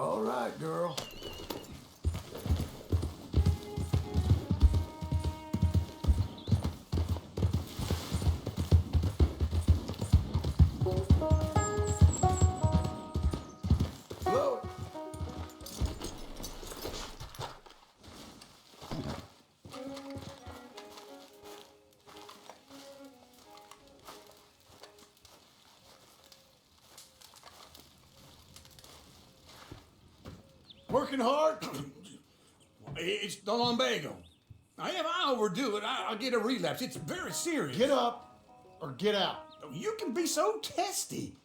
All right, girl. Blow it. Working hard? It's the lumbago. If I overdo it, I'll get a relapse. It's very serious. Get up or get out. You can be so testy.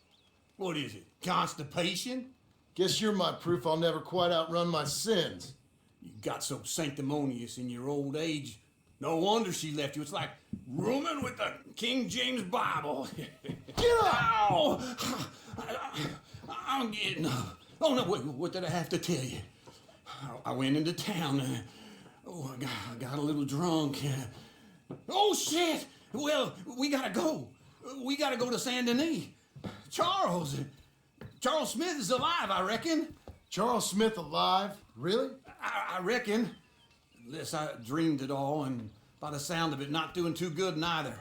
What is it? Constipation? Guess you're my proof I'll never quite outrun my sins. You got so sanctimonious in your old age. No wonder she left you. It's like rooming with the King James Bible. Get up! Ow! I'm getting up. Oh, no, wait, what did I have to tell you? I went into town. I got a little drunk. Oh, shit! Well, we gotta go. We gotta go to Saint Denis. Charles Smith is alive, I reckon. Charles Smith alive? Really? I reckon. Unless I dreamed it all, and by the sound of it, not doing too good neither.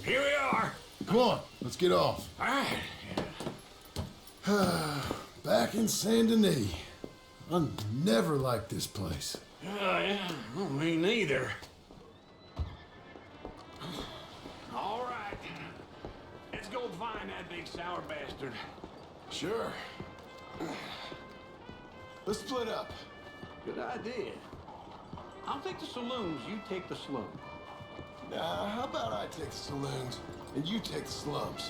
Here we are. Come on, let's get off. All right. Back in Saint Denis. I never liked this place. Yeah, well, me neither. All right. Let's go find that big sour bastard. Sure. Let's split up. Good idea. I'll take the saloons, you take the slum. Nah, how about I take the saloons and you take the slums?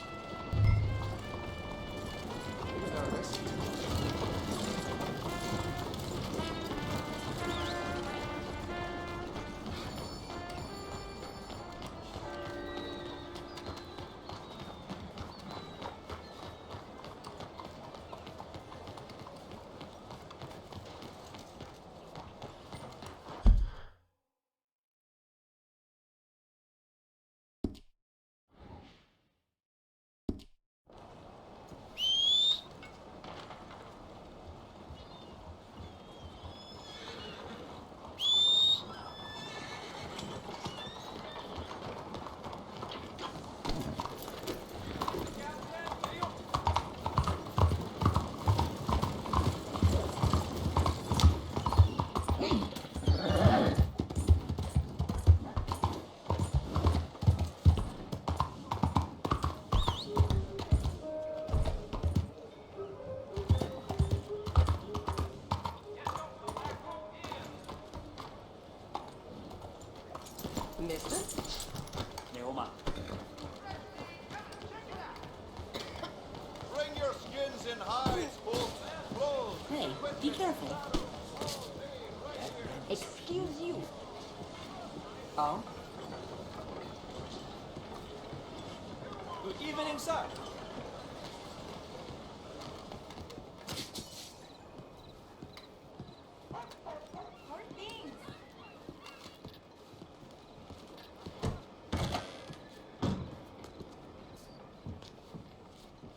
Mister? Neoma. Bring your skins in hides, folks. Clothes. Hey, be careful. Excuse you. Oh? Good evening, sir.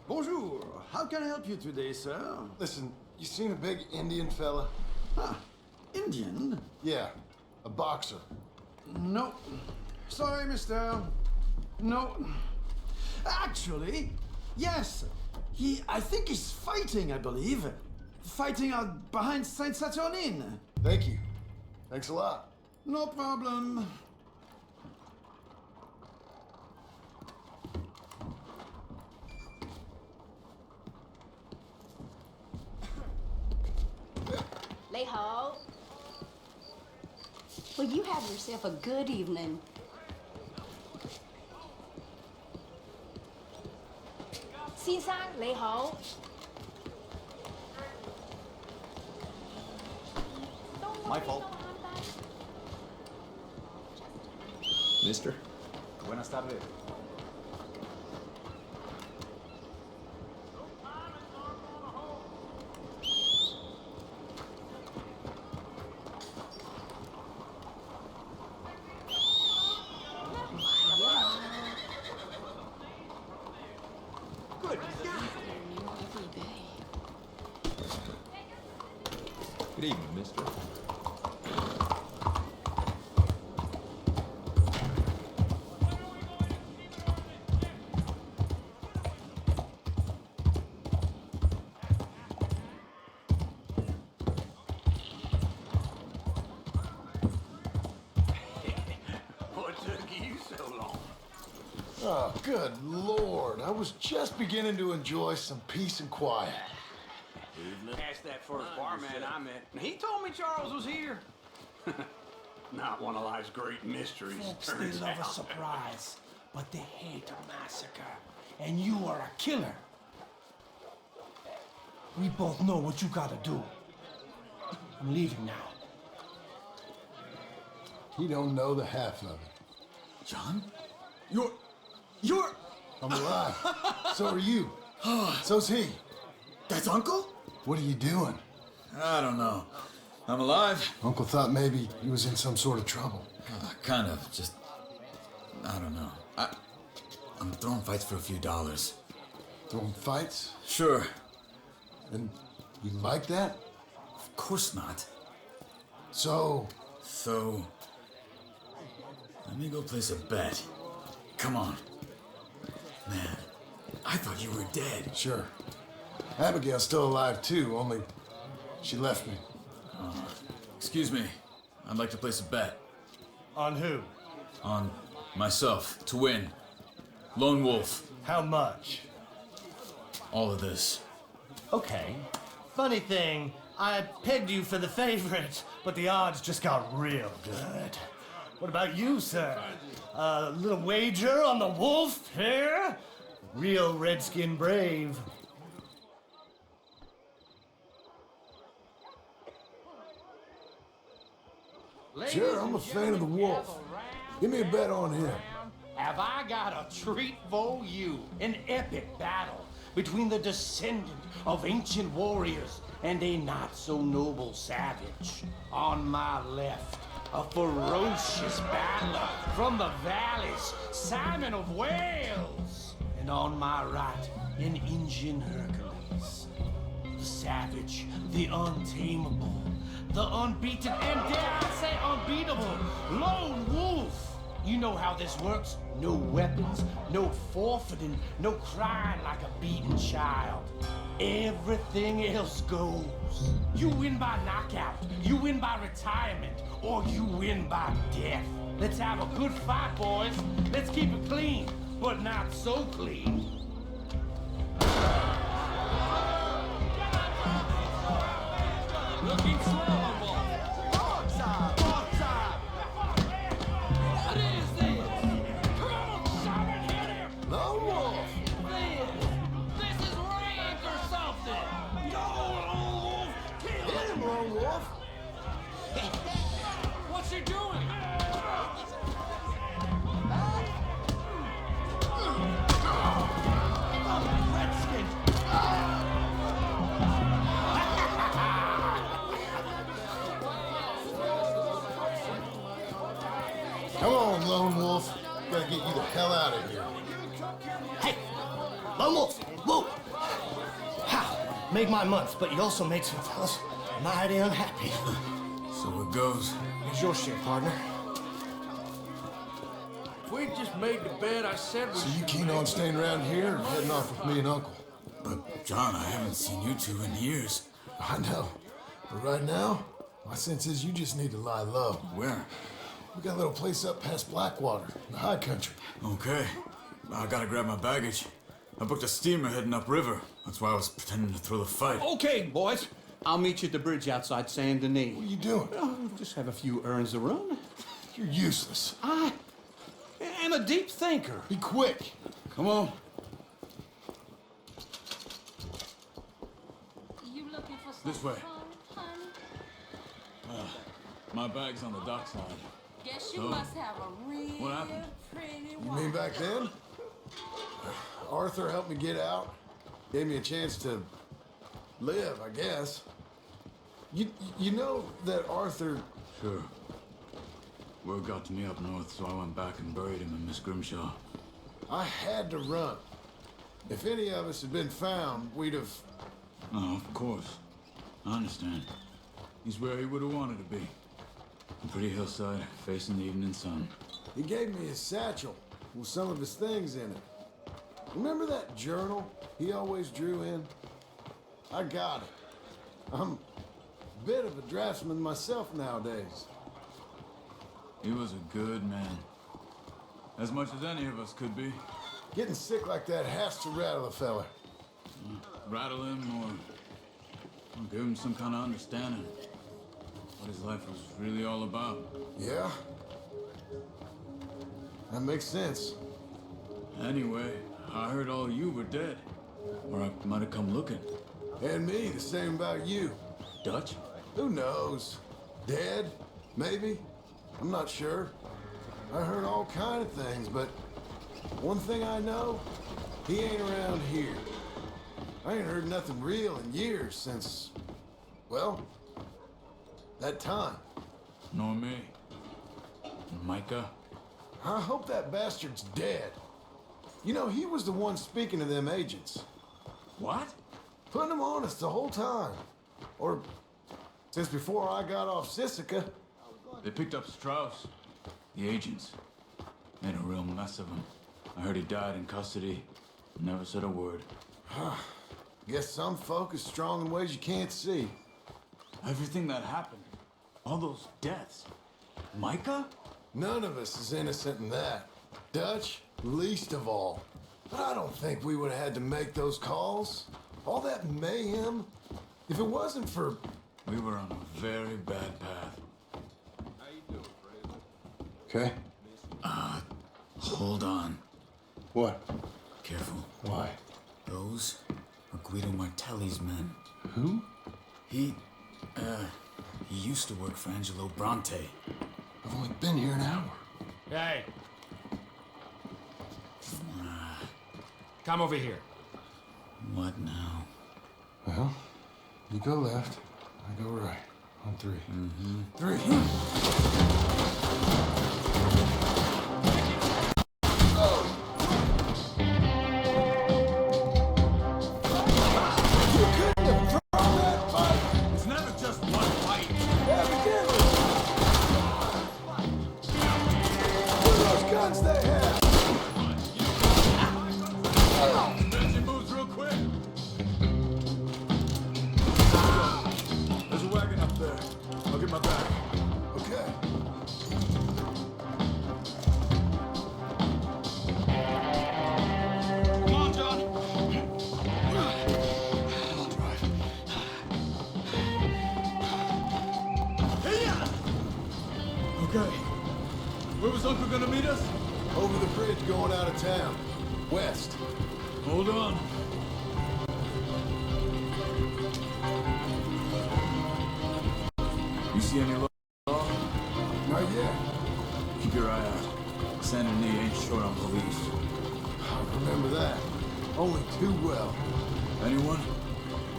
Bonjour. How can I help you today, sir? Listen, you seen a big Indian fella? Ah, Indian? Yeah, a boxer. No. Sorry, mister. No. Actually, yes. I think he's fighting, I believe. Fighting out behind Saint Saturnine. Thank you. Thanks a lot. No problem. Lay ho. Well, you have yourself a good evening. Xin sang, lay ho. Don't My fault. Mister? Buenas tardes. Good Good evening, mister. What took you so long? Oh, good Lord. I was just beginning to enjoy some peace and quiet. Asked that first barman I met. He told me Charles was here. Not one of life's great mysteries, Folks, turns they love a out. surprise, but they hate a massacre. And you are a killer. We both know what you gotta do. I'm leaving now. He don't know the half of it. John? You're... I'm alive. So are you. So's he. That's Uncle? What are you doing? I don't know. I'm alive. Uncle thought maybe he was in some sort of trouble. Kind of. Just... I don't know. I'm throwing fights for a few dollars. Throwing fights? Sure. And you like that? Of course not. So, So... let me go place a bet. Come on. Man, I thought you were dead. sure. Abigail's still alive too, only she left me. Excuse me. I'd like to place a bet. On who? On myself. To win. Lone Wolf. How much? All of this. Okay. Funny thing, I pegged you for the favorite, but the odds just got real good. What about you, sir? A little wager on the wolf here? Real redskin brave. Sure, I'm a fan of the wolf. Give me a bet on him. Have I got a treat for you? An epic battle between the descendant of ancient warriors and a not-so-noble savage. On my left, a ferocious battler from the valleys, Simon of Wales. And on my right, an Indian Hercules. The savage, the untamable, the unbeaten, and dare I say unbeatable, Lone Wolf. You know how this works. No weapons, no forfeiting, no crying like a beaten child. Everything else goes. You win by knockout, you win by retirement, or you win by death. Let's have a good fight, boys. Let's keep it clean, but not so clean. Looking slow, Wolf. Broadside, broadside. What is this? Come on, Simon, hit him. Lone Wolf! This is rank or something. Go, Lone Wolf. Kill Hit him, Lone Wolf! What's he doing? Redskin. Come on, Lone Wolf. Gotta get you the hell out of here. Hey, Lone Wolf. Whoa. How? Made my month, but you also made some fellas mighty unhappy. So it goes. Here's your share, partner. We just made the bed I said we So you keen on staying around here or heading off with me and Uncle? But, John, I haven't seen you two in years. I know. But right now, my sense is you just need to lie low. Where? We got a little place up past Blackwater, in the high country. Okay. I gotta grab my baggage. I booked a steamer heading upriver. That's why I was pretending to throw the fight. Okay, boys. I'll meet you at the bridge outside Saint Denis. What are you doing? Oh, just have a few errands to run. You're useless. I am a deep thinker. Be quick. Come on. You looking for This way. honey? My bag's on the dockside. Guess you So, must have a real what happened? pretty You wife. mean back then? Arthur helped me get out. Gave me a chance to live, I guess. You know that Arthur... Sure. Word got to me up north, so I went back and buried him in Miss Grimshaw. I had to run. If any of us had been found, we'd have... Oh, of course. I understand. He's where he would have wanted to be. A pretty hillside, facing the evening sun. He gave me his satchel with some of his things in it. Remember that journal he always drew in? I got it. I'm a bit of a draftsman myself nowadays. He was a good man. As much as any of us could be. Getting sick like that has to rattle a fella. Rattle him or give him some kind of understanding. What his life was really all about. Yeah? That makes sense. Anyway, I heard all you were dead. Or I might have come looking. And me, the same about you. Dutch? Who knows? Dead? Maybe? I'm not sure. I heard all kind of things, but one thing I know, he ain't around here. I ain't heard nothing real in years since, well, that time. Nor me. Micah? I hope that bastard's dead. You know, he was the one speaking to them agents. What? Putting them on us the whole time. Or since before I got off Sisika. They picked up Strauss. The agents. Made a real mess of him. I heard he died in custody. Never said a word. Guess some folk is strong in ways you can't see. Everything that happened. All those deaths. Micah? None of us is innocent in that. Dutch, least of all. But I don't think we would have had to make those calls. All that mayhem. If it wasn't for... We were on a very bad path. Okay. Hold on. What? Careful. Why? Those are Guido Martelli's men. Who? He used to work for Angelo Bronte. I've only been here an hour. Hey. Come over here. What now? Well, you go left, I go right. On three. Mm-hmm. Three. It's never just one fight. Those guns they have. Benji moves real quick. There's a wagon up there. I'll get my back. Okay. Come on, John. I'll drive. Okay. Where was Uncle gonna meet us? Over the bridge going out of town. West. Hold on. You see any law? Not yet. Keep your eye out. San and Lee ain't short on police. I remember that. Only too well. Anyone?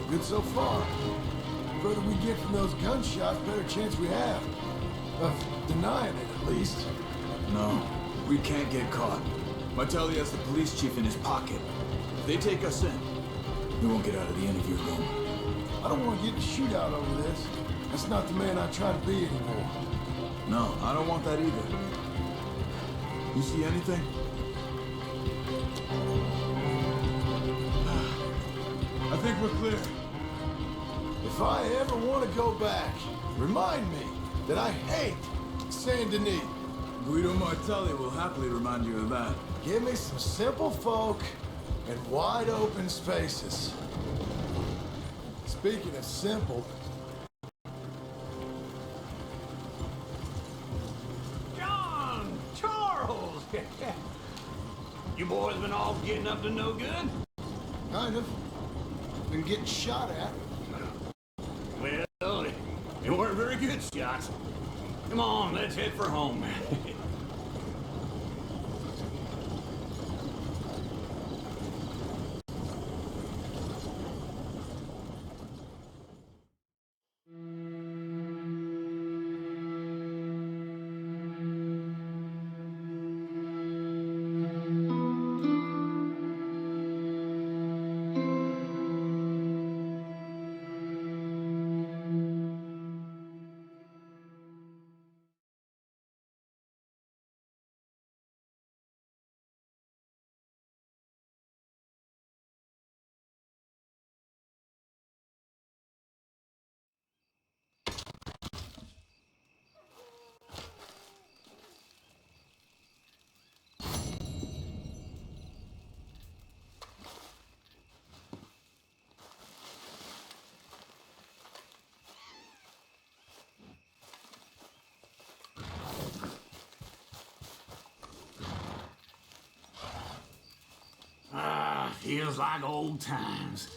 Good so far. The further we get from those gunshots, better chance we have. Of denying it, at least. No, we can't get caught. Martelli has the police chief in his pocket. If they take us in, we won't get out of the interview room. I don't want to get in a shootout over this. That's not the man I try to be anymore. No, I don't want that either. You see anything? I think we're clear. If I ever want to go back, remind me that I hate Saint Denis. Guido Martelli will happily remind you of that. Give me some simple folk and wide open spaces. Speaking of simple, John! Charles! You boys been all getting up to no good? kind of. Been getting shot at. Well, they weren't very good shots. Come on, let's head for home. Feels like old times.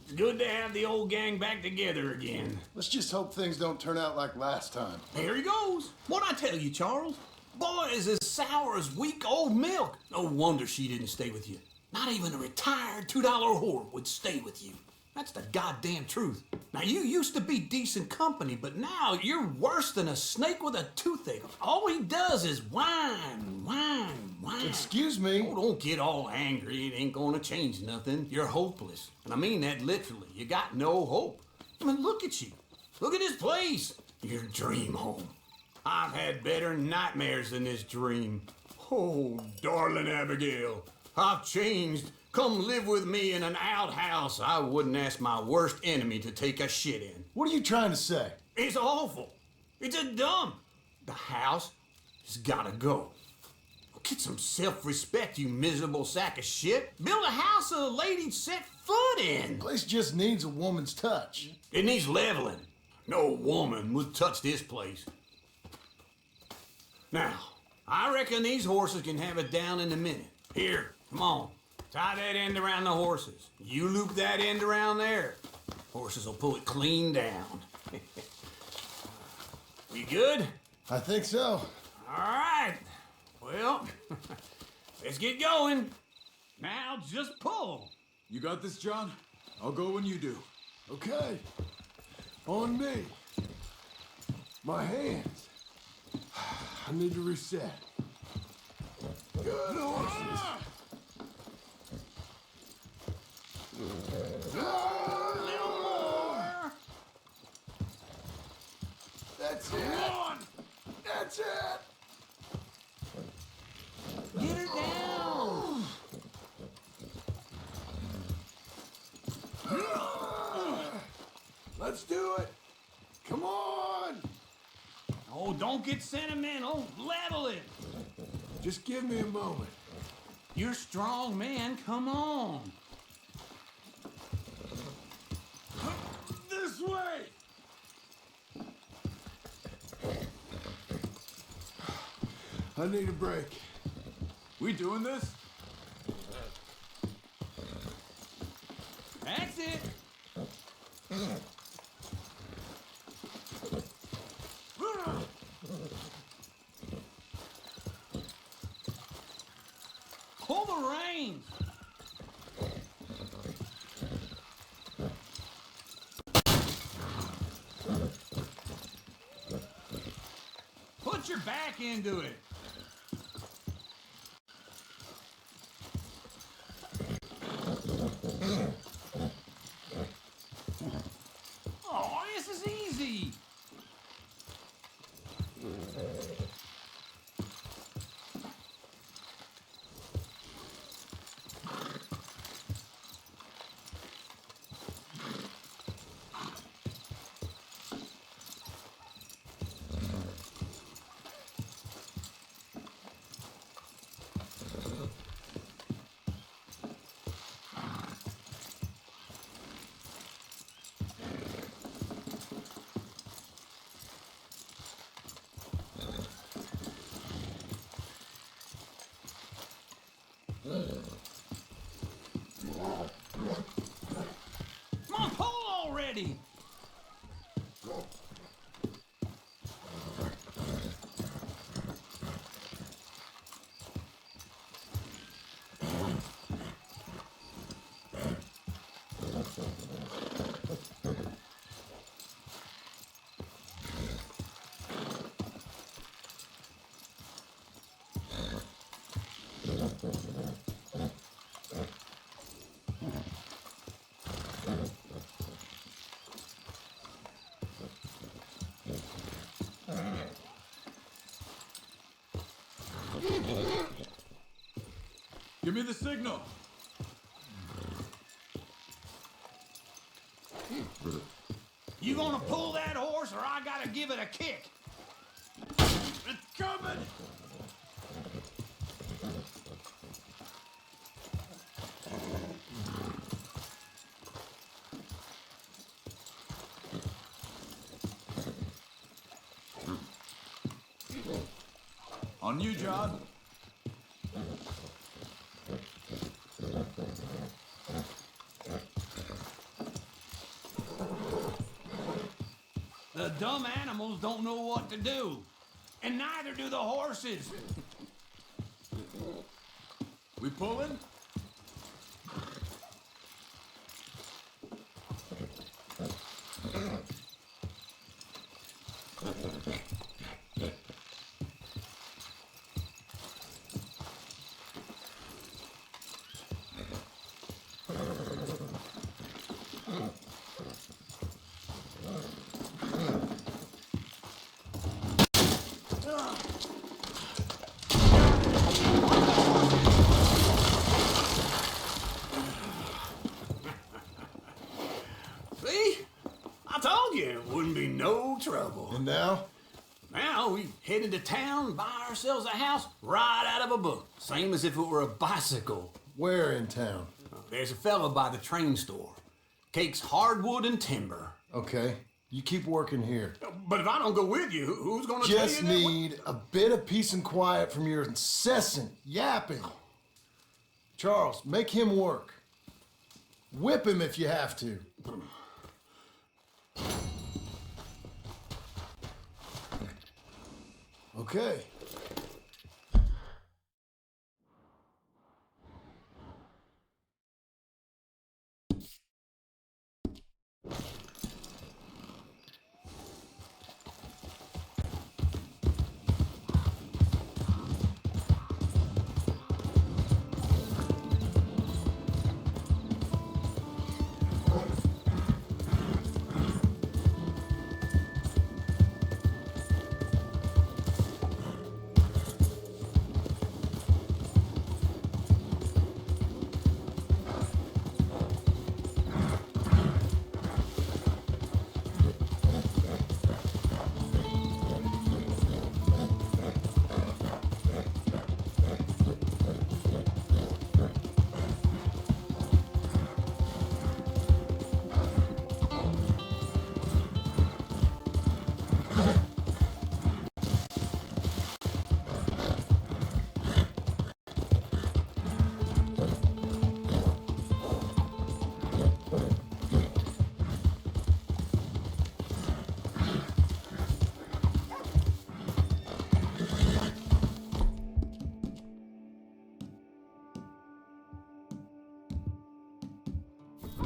It's good to have the old gang back together again. Let's just hope things don't turn out like last time. Here he goes. What'd I tell you, Charles? Boy is as sour as week-old milk. No wonder she didn't stay with you. Not even a retired $2 whore would stay with you. That's the goddamn truth. Now, you used to be decent company, but now you're worse than a snake with a toothache. All he does is whine, whine, whine. Excuse me? Oh, don't get all angry. It ain't gonna change nothing. You're hopeless. And I mean that literally. You got no hope. I mean, look at you. Look at this place. Your dream home. I've had better nightmares than this dream. Oh, darling Abigail, I've changed. Come live with me in an outhouse I wouldn't ask my worst enemy to take a shit in. What are you trying to say? It's awful. It's a dump. The house has gotta go. Get some self-respect, you miserable sack of shit. Build a house a lady'd set foot in. The place just needs a woman's touch. It needs leveling. No woman would touch this place. Now, I reckon these horses can have it down in a minute. Here, come on. Tie that end around the horses. You loop that end around there. Horses will pull it clean down. We good? I think so. All right. Well, let's get going. Now just pull. You got this, John? I'll go when you do. Okay. On me. My hands. I need to reset. Good horses. A little more. That's it. That's it. Get her down. Let's do it. Come on. Oh, don't get sentimental. Level it. Just give me a moment. You're strong, man. Come on. This way. I need a break. We doing this? That's it. Pull the reins. Put your back into it. Oh, this is easy. Come on, pull already. Give me the signal. You gonna pull that horse or I gotta give it a kick? It's coming! On you, John. The dumb animals don't know what to do, and neither do the horses. We pulling? See? I told you it wouldn't be no trouble. And now? Now we headed to town, buy ourselves a house right out of a book. Same as if it were a bicycle. Where in town? There's a fella by the train store. Cakes hardwood and timber. Okay, you keep working here. But if I don't go with you, who's gonna tell you Just that? need a bit of peace and quiet from your incessant yapping. Charles, make him work. Whip him if you have to. Okay.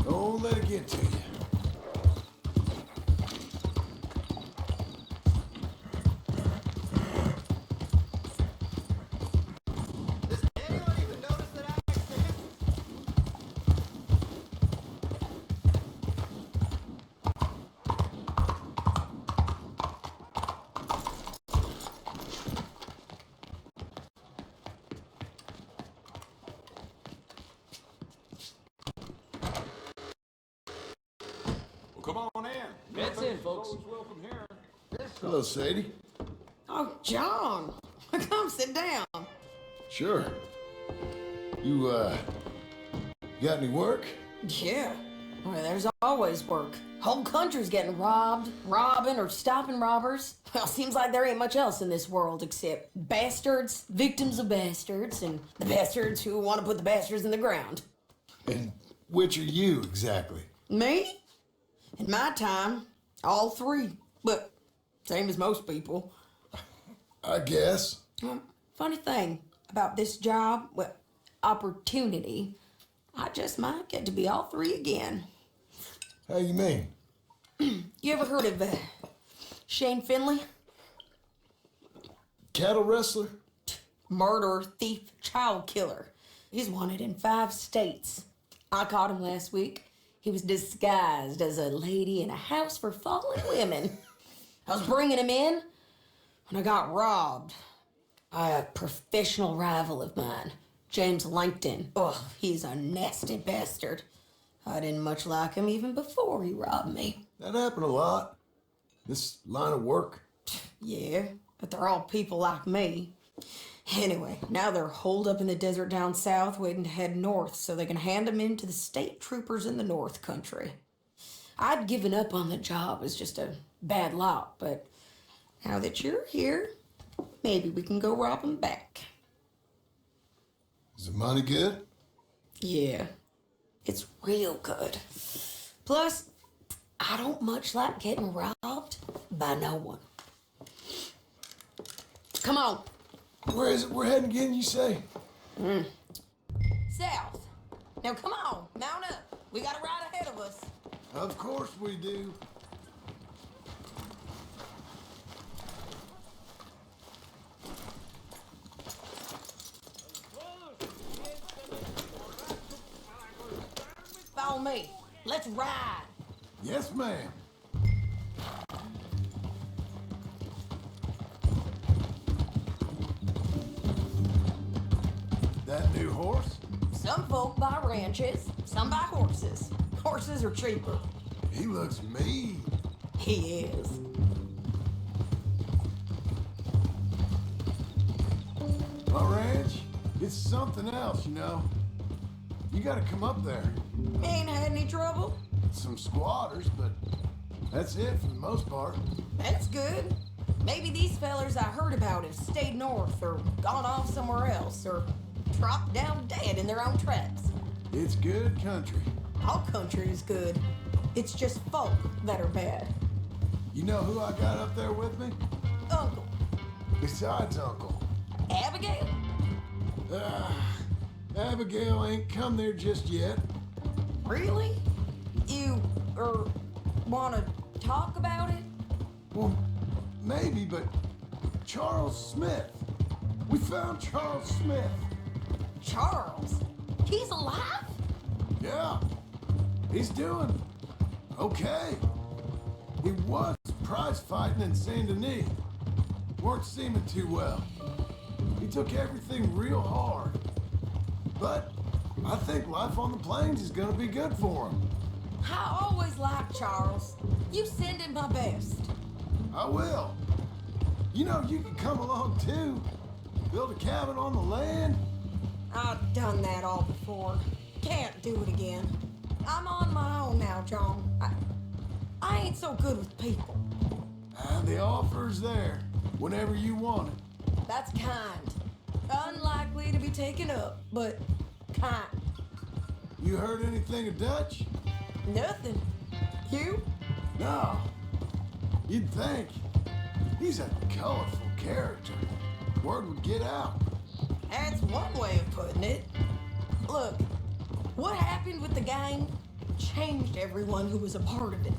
Don't let it get to you. Come on in. That's in, folks. Welcome here. Hello, Sadie. Oh, John, come sit down. Sure. You got any work? Yeah, well, there's always work. Whole country's getting robbed, robbing, or stopping robbers. Well, seems like there ain't much else in this world except bastards, victims of bastards, and the bastards who want to put the bastards in the ground. And which are you exactly? Me? In my time, all three. But same as most people. I guess. Funny thing about this job, well, opportunity, I just might get to be all three again. How you mean? You ever heard of Shane Finley? Cattle wrestler? Murderer, thief, child killer. He's wanted in 5 states. I caught him last week. He was disguised as a lady in a house for fallen women. I was bringing him in, and I got robbed by a professional rival of mine, James Langton. Oh, he's a nasty bastard. I didn't much like him even before he robbed me. That happened a lot. This line of work. Yeah, but they're all people like me. Anyway, now they're holed up in the desert down south waiting to head north so they can hand them in to the state troopers in the north country. I'd given up on the job as just a bad lot, but now that you're here, maybe we can go rob them back. Is the money good? Yeah, it's real good. Plus, I don't much like getting robbed by no one. Come on. Where is it we're heading again, you say? South. Now come on, mount up. We got a ride ahead of us. Of course we do. Follow me. Let's ride. Yes, ma'am. That new horse? Some folk buy ranches, some buy horses. Horses are cheaper. He looks mean. He is. My ranch, it's something else, you know. You gotta come up there. Ain't had any trouble? Some squatters, but that's it for the most part. That's good. Maybe these fellers I heard about have stayed north or gone off somewhere else or dropped down dead in their own tracks. It's good country. All country is good. It's just folk that are bad. You know who I got up there with me? Uncle. Besides Uncle. Abigail? Abigail ain't come there just yet. Really? You, wanna talk about it? Well, maybe, but Charles Smith. We found Charles Smith. Charles? He's alive? Yeah, he's doing okay. He was prize fighting in Saint Denis. Weren't seeming too well. He took everything real hard. But I think life on the plains is gonna be good for him. I always liked Charles. You send him my best. I will. You know, you can come along too. Build a cabin on the land. I've done that all before. Can't do it again. I'm on my own now, John. I ain't so good with people. The offer's there whenever you want it. That's kind. Unlikely to be taken up, but kind. You heard anything of Dutch? Nothing. You? No. You'd think. He's a colorful character. Word would get out. That's one way of putting it. Look, what happened with the gang changed everyone who was a part of it.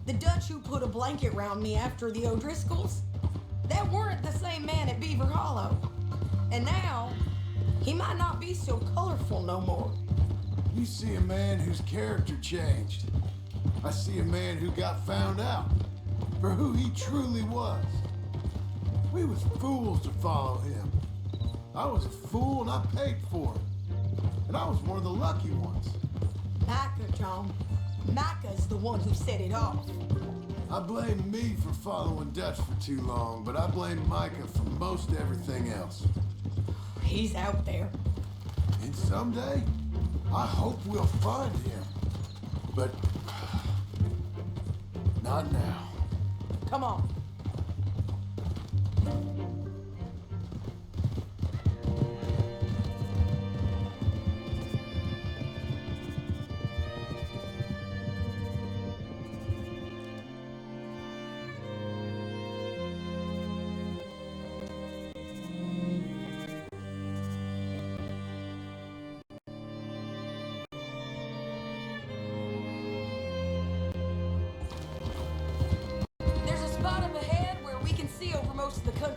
The Dutch who put a blanket round me after the O'Driscolls, that weren't the same man at Beaver Hollow. And now, he might not be so colorful no more. You see a man whose character changed. I see a man who got found out for who he truly was. We was fools to follow him. I was a fool and I paid for it. And I was one of the lucky ones. Micah, John. Micah's the one who set it off. I blame me for following Dutch for too long, but I blame Micah for most everything else. He's out there. And someday, I hope we'll find him. But not now. Come on.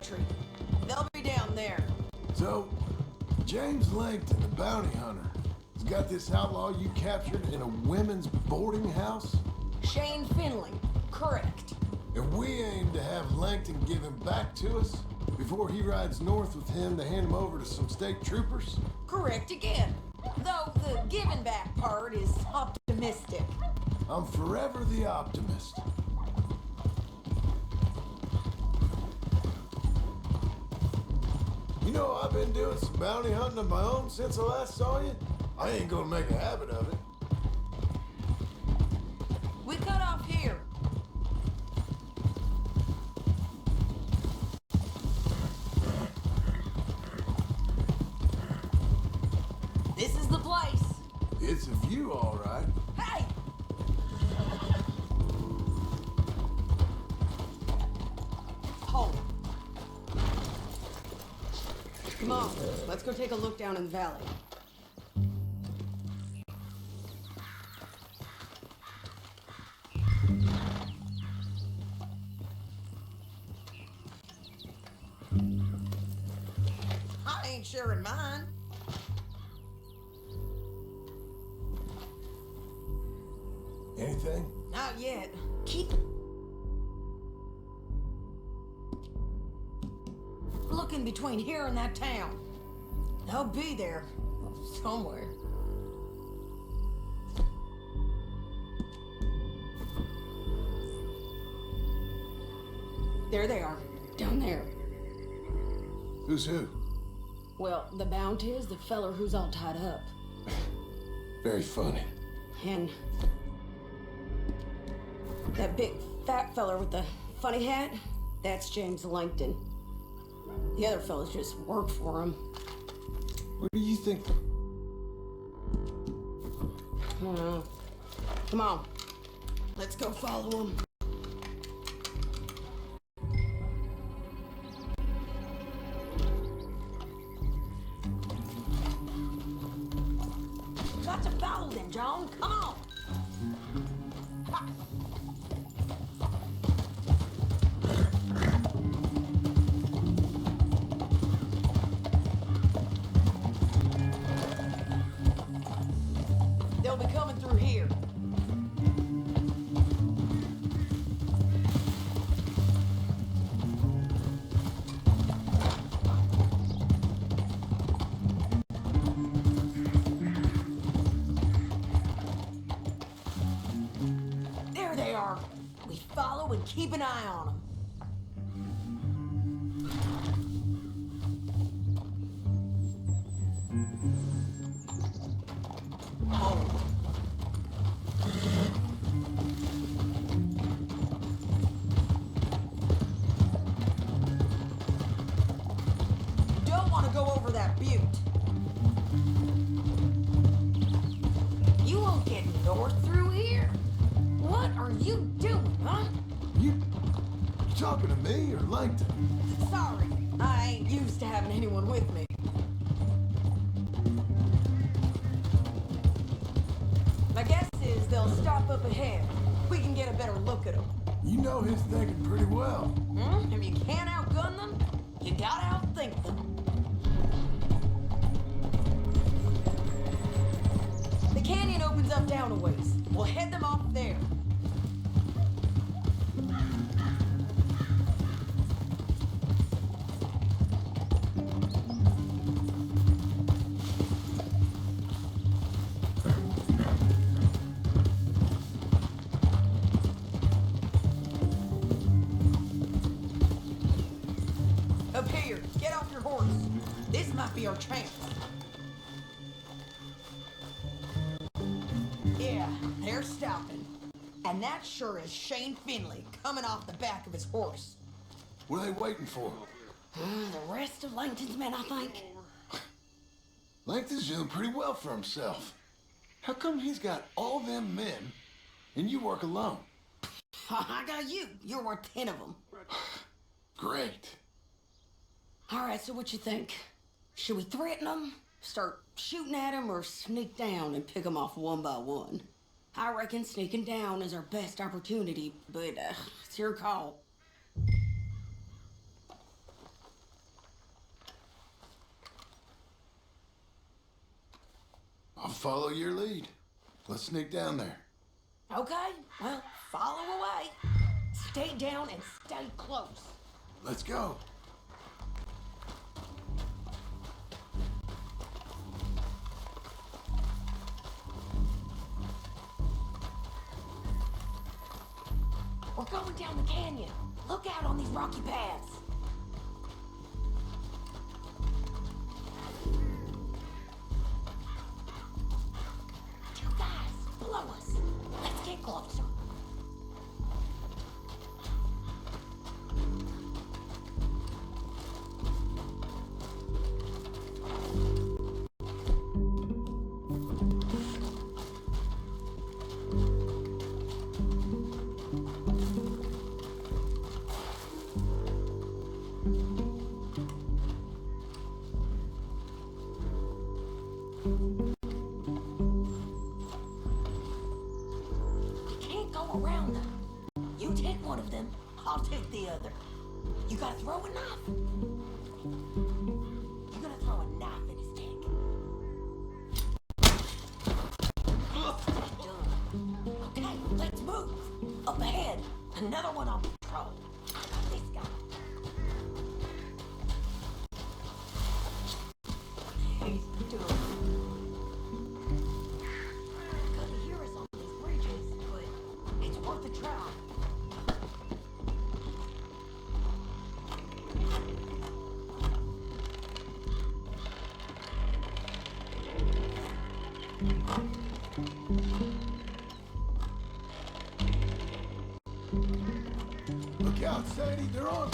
country. They'll be down there. So, James Langton, the bounty hunter, has got this outlaw you captured in a women's boarding house? Shane Finley. Correct. And we aim to have Langton give him back to us before he rides north with him to hand him over to some state troopers? Correct again. Though the giving back part is optimistic. I'm forever the optimist. You know, I've been doing some bounty hunting of my own since I last saw you. I ain't gonna make a habit of it. We cut off here. This is the place. It's a view, all right. Hey! Hold. Come on, let's go take a look down in the valley. I ain't sharing mine. Anything? Not yet. Keep looking between here and that town. They'll be there somewhere. There they are, down there. Who's who? Well, the bounty is the feller who's all tied up. Very funny. And that big fat feller with the funny hat, that's James Langton. The other fellas just work for him. What do you think? Come on, let's go follow him. Got to follow them, John. Come on. They'll be coming through here. There they are. We follow and keep an eye on them. Don't want to go over that butte. You won't get north through here. What are you doing, huh? You talking to me or Langton? Sorry, I ain't used to having anyone with me. My guess is they'll stop up ahead. We can get a better look at them. You know his thinking pretty well. If you can't outgun them, you gotta outthink them. The canyon opens up down a ways. We'll head them off there. Up here, get off your horse. This might be our chance. Yeah, they're stopping. And that sure is Shane Finley coming off the back of his horse. What are they waiting for? The rest of Langton's men, I think. Langton's doing pretty well for himself. How come he's got all them men and you work alone? I got you. You're worth 10 of them. Great. All right, so what you think? Should we threaten them, start shooting at them, or sneak down and pick them off one by one? I reckon sneaking down is our best opportunity, but it's your call. follow your lead. Let's sneak down there. Okay, well, follow away. Stay down and stay close. Let's go. We're going down the canyon. Look out on these rocky paths. Two guys below us. Let's get closer. Around them. You take one of them, I'll take the other. You gotta throw a knife. You gotta throw a knife in his tank. Done. Okay, let's move. Up ahead, another one on patrol. This guy. He's done. Couldn't hear us on these bridges, but it's worth a try. Look out, Sadie, they're on.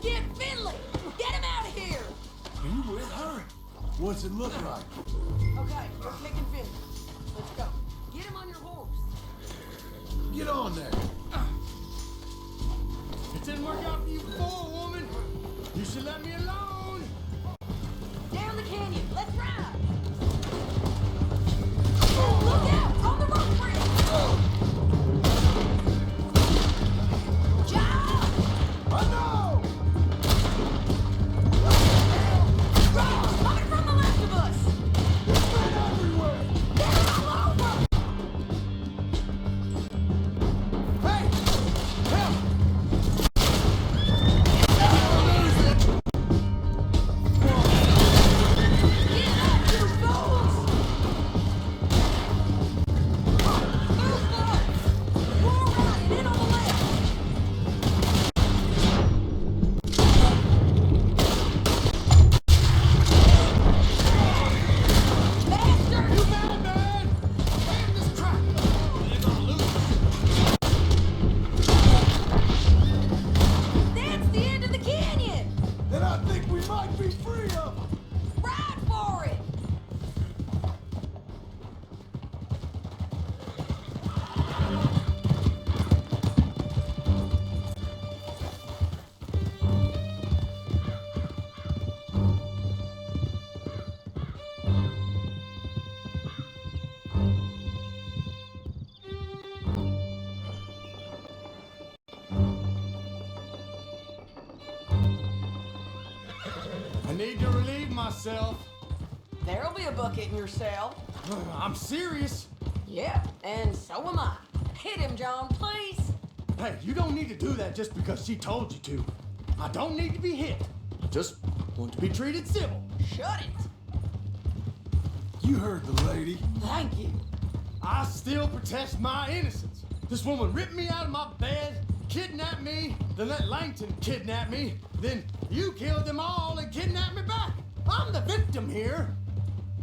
Get Finley! Get him out of here! You with her? What's it look like? Okay, you're kicking Finley. Let's go. Get him on your horse. Get on there. It didn't work out for you before, woman. You should let me alone. Down the canyon. Let's ride. Look out! On the rope bridge! John! I know! Rock coming from the left of us! It's been everywhere! They're all over! Hey! Help! Get up, you fools! Move forward! More right and in on the left! Master! You mad, man? Damn this crap. They're gonna lose. That's the end of the canyon! Then I think we might be free of them! Ride for it! I need to relieve myself. There'll be a bucket in your cell. I'm serious. Yeah, and so am I. Hit him, John, please. Hey, you don't need to do that just because she told you to. I don't need to be hit. I just want to be treated civil. Shut it. You heard the lady. Thank you. I still protest my innocence. This woman ripped me out of my bed, kidnapped me, then let Langton kidnap me, then you killed them all and kidnapped me back. I'm the victim here.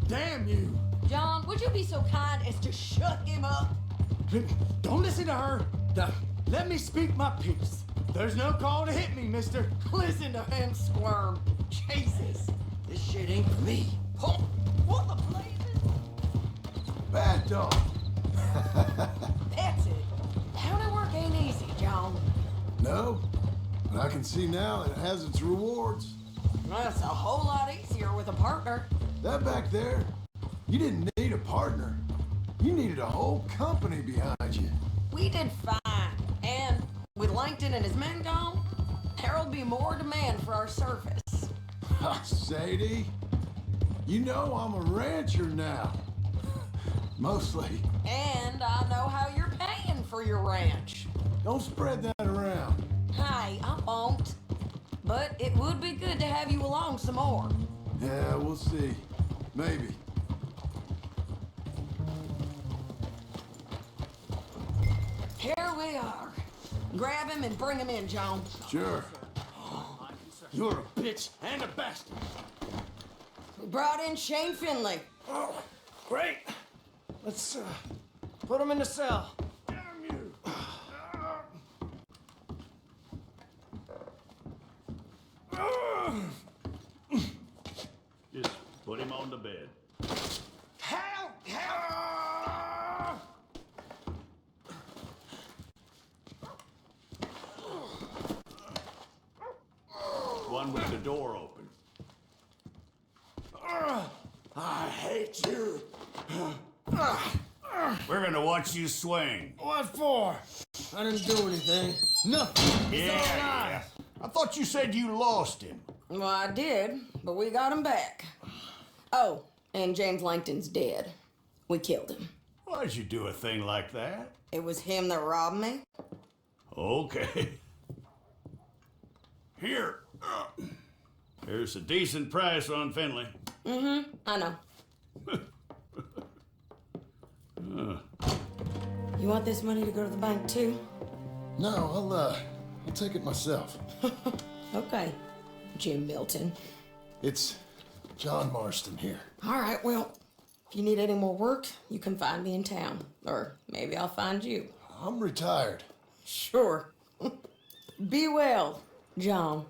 Damn you. John, would you be so kind as to shut him up? Don't listen to her. Now, let me speak my piece. There's no call to hit me, mister. Listen to him squirm. Jesus. This shit ain't for me. Oh, what the blazes? Bad dog. That's it. Counter work ain't easy, John. No, but I can see now that it has its rewards. That's a whole lot easier with a partner. That back there, you didn't need a partner. You needed a whole company behind you. We did fine. And with Langton and his men gone, there'll be more demand for our service. Sadie, you know I'm a rancher now. Mostly. And I know how you're paying for your ranch. Don't spread that around. Hey, I won't. But it would be good to have you along some more. Yeah, we'll see. Maybe. Here we are. Grab him and bring him in, John. Sure. You're a bitch and a bastard. We brought in Shane Finley. Oh, great. Let's put him in the cell. Damn you. Just put him on the bed. Help! Help! One with the door open. I hate you. We're gonna watch you swing. What for? I didn't do anything. Nothing. It's all Yeah. lies. I thought you said you lost him. Well, I did, but we got him back. Oh, and James Langton's dead. We killed him. Why'd you do a thing like that? It was him that robbed me. Okay. Here. Here's a decent price on Finley. Mm-hmm, I know. You want this money to go to the bank, too? No, I'll take it myself. Okay, Jim Milton. It's John Marston here. All right, well, if you need any more work, you can find me in town. Or maybe I'll find you. I'm retired. Sure. Be well, John.